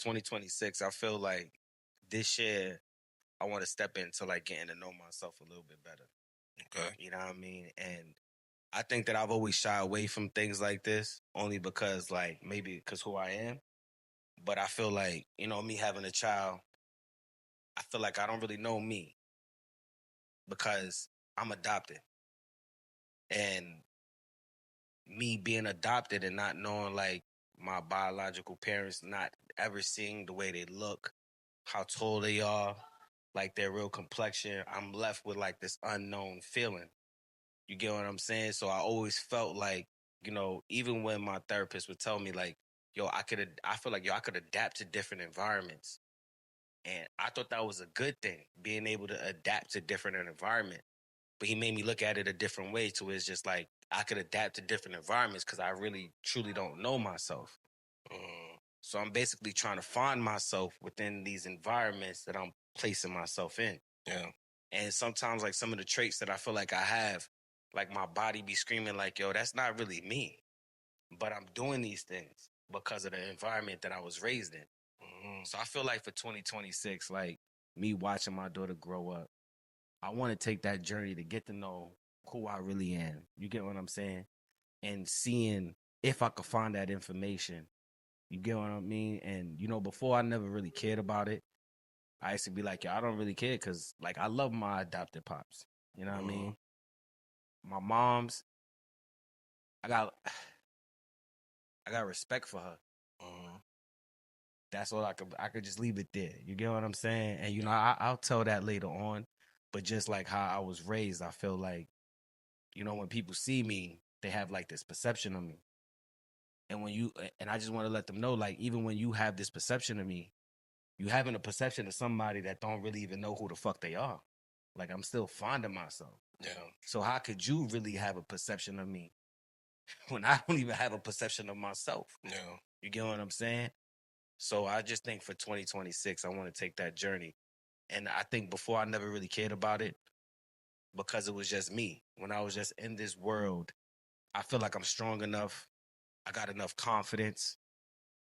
2026, I feel like this year I want to step into like getting to know myself a little bit better. Okay. You know what I mean? And I think that I've always shy away from things like this only because like maybe because who I am. But I feel like, me having a child, I feel like I don't really know me because I'm adopted. And me being adopted and not knowing like my biological parents, not ever seeing the way they look, how tall they are, like their real complexion, I'm left with like this unknown feeling. You get what I'm saying? So I always felt like, even when my therapist would tell me like, I feel like, I could adapt to different environments. And I thought that was a good thing, being able to adapt to different environment. But he made me look at it a different way to where it's just like I could adapt to different environments because I really truly don't know myself. So I'm basically trying to find myself within these environments that I'm placing myself in. Yeah. And sometimes like some of the traits that I feel like I have, like my body be screaming like, yo, that's not really me. But I'm doing these things because of the environment that I was raised in. So I feel like for 2026, like me watching my daughter grow up, I want to take that journey to get to know who I really am. You get what I'm saying? And seeing if I could find that information. You get what I mean? And, before I never really cared about it. I used to be like, yo, I don't really care because, like, I love my adopted pops. You know what I mean? My mom's, I got, I got respect for her. That's all I could just leave it there. You get what I'm saying? And I'll tell that later on. But just like how I was raised, I feel like, when people see me, they have like this perception of me. And I just want to let them know, like, even when you have this perception of me, you having a perception of somebody that don't really even know who the fuck they are. Like, I'm still fond of myself. Yeah. So how could you really have a perception of me when I don't even have a perception of myself? Yeah. You get what I'm saying? So I just think for 2026, I want to take that journey. And I think before I never really cared about it because it was just me. When I was just in this world, I feel like I'm strong enough. I got enough confidence.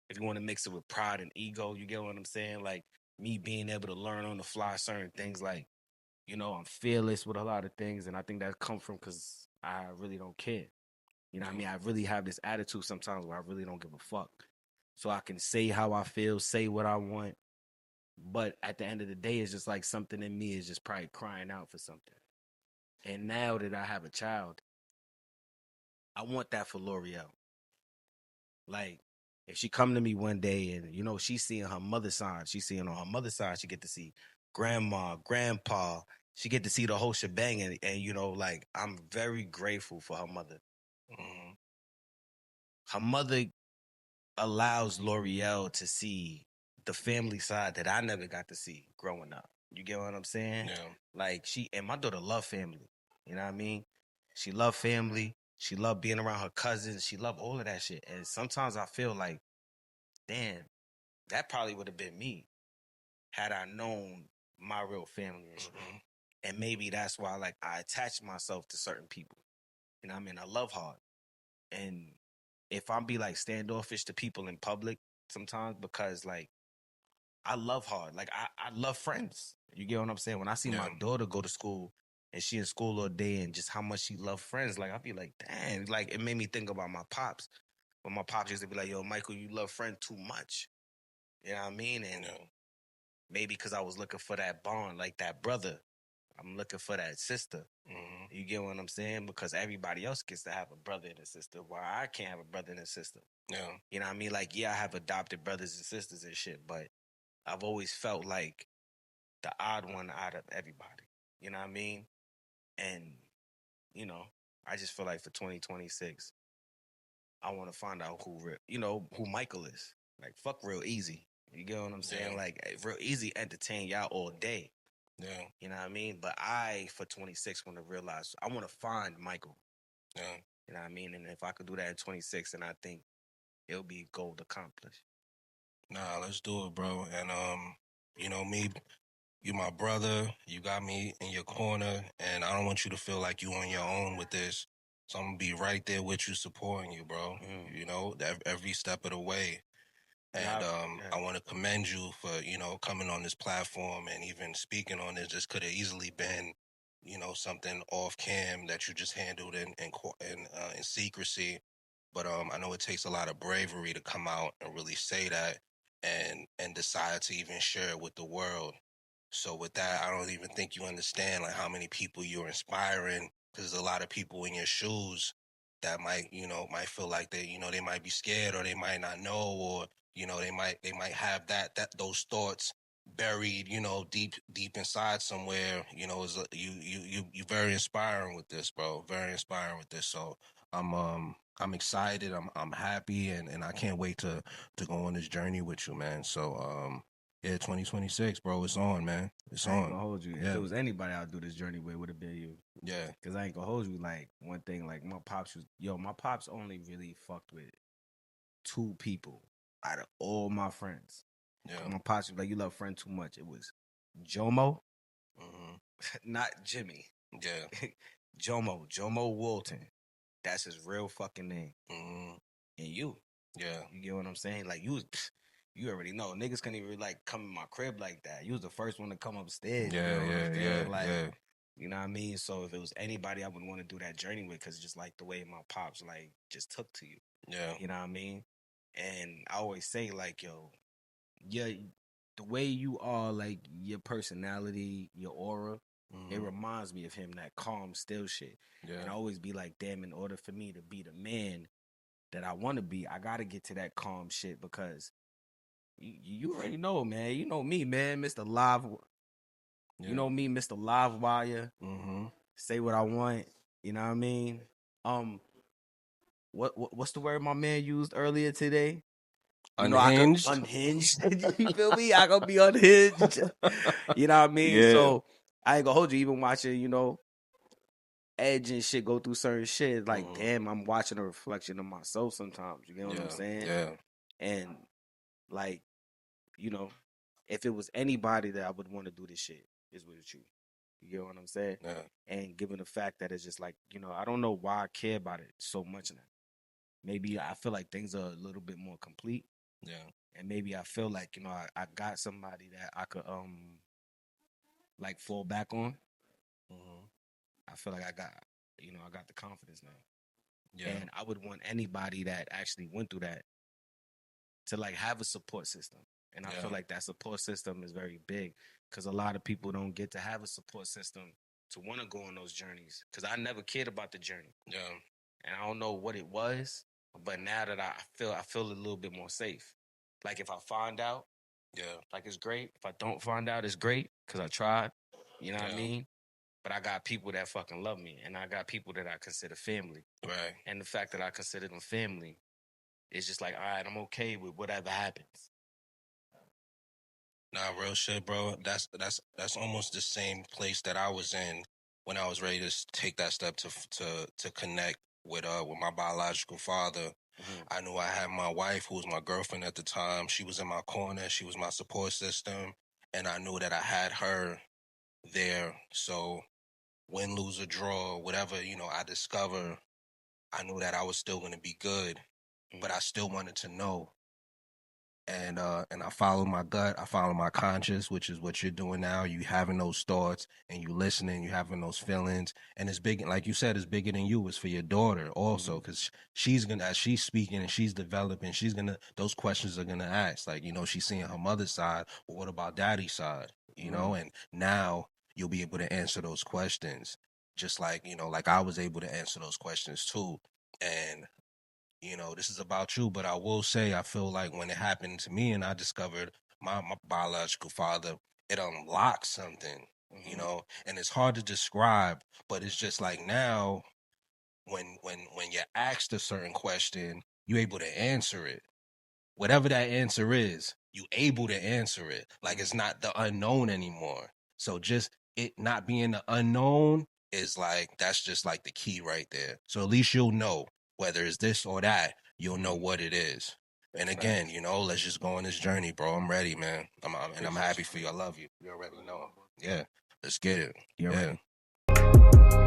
If you want to mix it with pride and ego, you get what I'm saying? Like me being able to learn on the fly certain things, like, I'm fearless with a lot of things. And I think that comes from because I really don't care. You know what I mean? I really have this attitude sometimes where I really don't give a fuck. So I can say how I feel, say what I want. But at the end of the day, it's just like something in me is just probably crying out for something. And now that I have a child, I want that for L'Oreal. Like, if she come to me one day and, she's seeing her mother's side, she's seeing on her mother's side, she get to see grandma, grandpa, she get to see the whole shebang. And like, I'm very grateful for her mother. Her mother allows L'Oreal to see the family side that I never got to see growing up. You get what I'm saying? Yeah. Like and my daughter love family. You know what I mean? She love family. She love being around her cousins. She love all of that shit. And sometimes I feel like, damn, that probably would have been me had I known my real family and shit. And maybe that's why like I attach myself to certain people. You know what I mean? I love hard. And if I'm be like standoffish to people in public sometimes because like I love hard. Like I love friends. You get what I'm saying? When I see my daughter go to school and she in school all day and just how much she love friends, like I be like, damn, like it made me think about my pops. When my pops used to be like, yo, Michael, you love friend too much. You know what I mean? And maybe because I was looking for that bond, like that brother. I'm looking for that sister. You get what I'm saying? Because everybody else gets to have a brother and a sister, while I can't have a brother and a sister. Yeah. You know what I mean? Like, yeah, I have adopted brothers and sisters and shit, but I've always felt like the odd one out of everybody. You know what I mean? And, I just feel like for 2026, I want to find out who Michael is. Like, fuck Real Easy. You get what I'm saying? Yeah. Like, Real Easy entertain y'all all day. Yeah. You know what I mean? But I, for 26, want to realize, I want to find Michael. Yeah. You know what I mean? And if I could do that in 26, then I think it'll be gold accomplished. Nah, let's do it, bro. And me, you my brother. You got me in your corner, and I don't want you to feel like you on your own with this. So I'm gonna be right there with you, supporting you, bro. Every step of the way. And Yeah. I want to commend you for, coming on this platform and even speaking on this. This could have easily been, something off cam that you just handled in secrecy. But I know it takes a lot of bravery to come out and really say that and decide to even share it with the world. So with that, I don't even think you understand like how many people you're inspiring, because there's a lot of people in your shoes that might feel like they might be scared, or they might not know, or they might have those thoughts buried, deep inside somewhere. You very inspiring with this, bro. Very inspiring with this. So I'm excited. I'm happy, and I can't wait to go on this journey with you, man. So yeah, 2026, bro. It's on, man. It's I ain't on. gonna hold you. If Yeah, it was anybody I'd do this journey with, would have been you. yeah, Cause I ain't gonna hold you. Like one thing, like my pops only really fucked with two people out of all my friends. yeah. My pops was like, "You love friend too much." It was Jomo, Hmm. not Jimmy. Yeah. Jomo Walton. That's his real fucking name. Hmm. And you. Yeah. You get what I'm saying? Like you already know. Niggas couldn't even like come in my crib like that. You was the first one to come upstairs. You Yeah, know what I'm yeah, yeah, saying? Like, yeah, you know what I mean? So if it was anybody, I would want to do that journey with, because just like the way my pops like just took to you. yeah. You know what I mean? And I always say like, yo, yeah, the way you are, like your personality, your aura, it Hmm. reminds me of him. That calm, still shit. And Yeah, I always be like, damn, in order for me to be the man that I want to be, I gotta get to that calm shit, because you already know, man. You know me, man, Mr. Live. You yeah. know me, Mr. Live Wire. Hmm. Say what I want. You know what I mean? Um, what's the word my man used earlier today? You know, I could Unhinged. unhinged. You feel me? I could be unhinged. You know what I mean? Yeah. So I ain't gonna hold you. Even watching, Edge and shit go through certain shit, like Hmm. damn, I'm watching a reflection of myself sometimes. You get what I'm Yeah, saying? yeah, And like, you know, if it was anybody that I would want to do this shit, is with you. You get what I'm saying? yeah, And given the fact that it's just like, I don't know why I care about it so much now. Maybe I feel like things are a little bit more complete. yeah. And maybe I feel like, I got somebody that I could like fall back on. Hmm. I feel like I got the confidence now. Yeah, And I would want anybody that actually went through that to like have a support system. And I feel yeah, like that support system is very big, because a lot of people don't get to have a support system to want to go on those journeys. Because I never cared about the journey, yeah, and I don't know what it was, but now that I feel a little bit more safe. Like if I find out, yeah, like it's great. If I don't find out, it's great because I tried. You know what I yeah. mean? But I got people that fucking love me, and I got people that I consider family. Right. And the fact that I consider them family is just like, all right, I'm okay with whatever happens. Nah, real shit, bro. That's almost the same place that I was in when I was ready to take that step to connect with my biological father. Mhm. I knew I had my wife, who was my girlfriend at the time. She was in my corner. She was my support system, and I knew that I had her there. So win, lose, or draw, whatever I discover, I knew that I was still going to be good, but Mhm. I still wanted to know. And I follow my gut, I follow my conscience, which is what you're doing now. You having those thoughts and you listening, you having those feelings, and it's big. Like you said, it's bigger than you. It's for your daughter also, Mhm. because she's gonna, as she's speaking and she's developing, she's gonna, those questions are gonna ask. Like, she's seeing her mother's side, but what about daddy's side? Mhm. And now you'll be able to answer those questions, just like like I was able to answer those questions too. And this is about you, but I will say I feel like when it happened to me and I discovered my biological father, it unlocked something, Mhm. and it's hard to describe, but it's just like now when you're asked a certain question, you're able to answer it. Whatever that answer is, you able to answer it. Like Mhm. it's not the unknown anymore. So just it not being the unknown is like that's just like the key right there. So at least you'll know whether it's this or that. You'll know Mhm. what it is. And again, Facts. let's just go on this journey, bro. I'm ready, man. I'm Appreciate happy you, for man. you. I love you. You already know. Yeah, let's get it. You Yeah. already.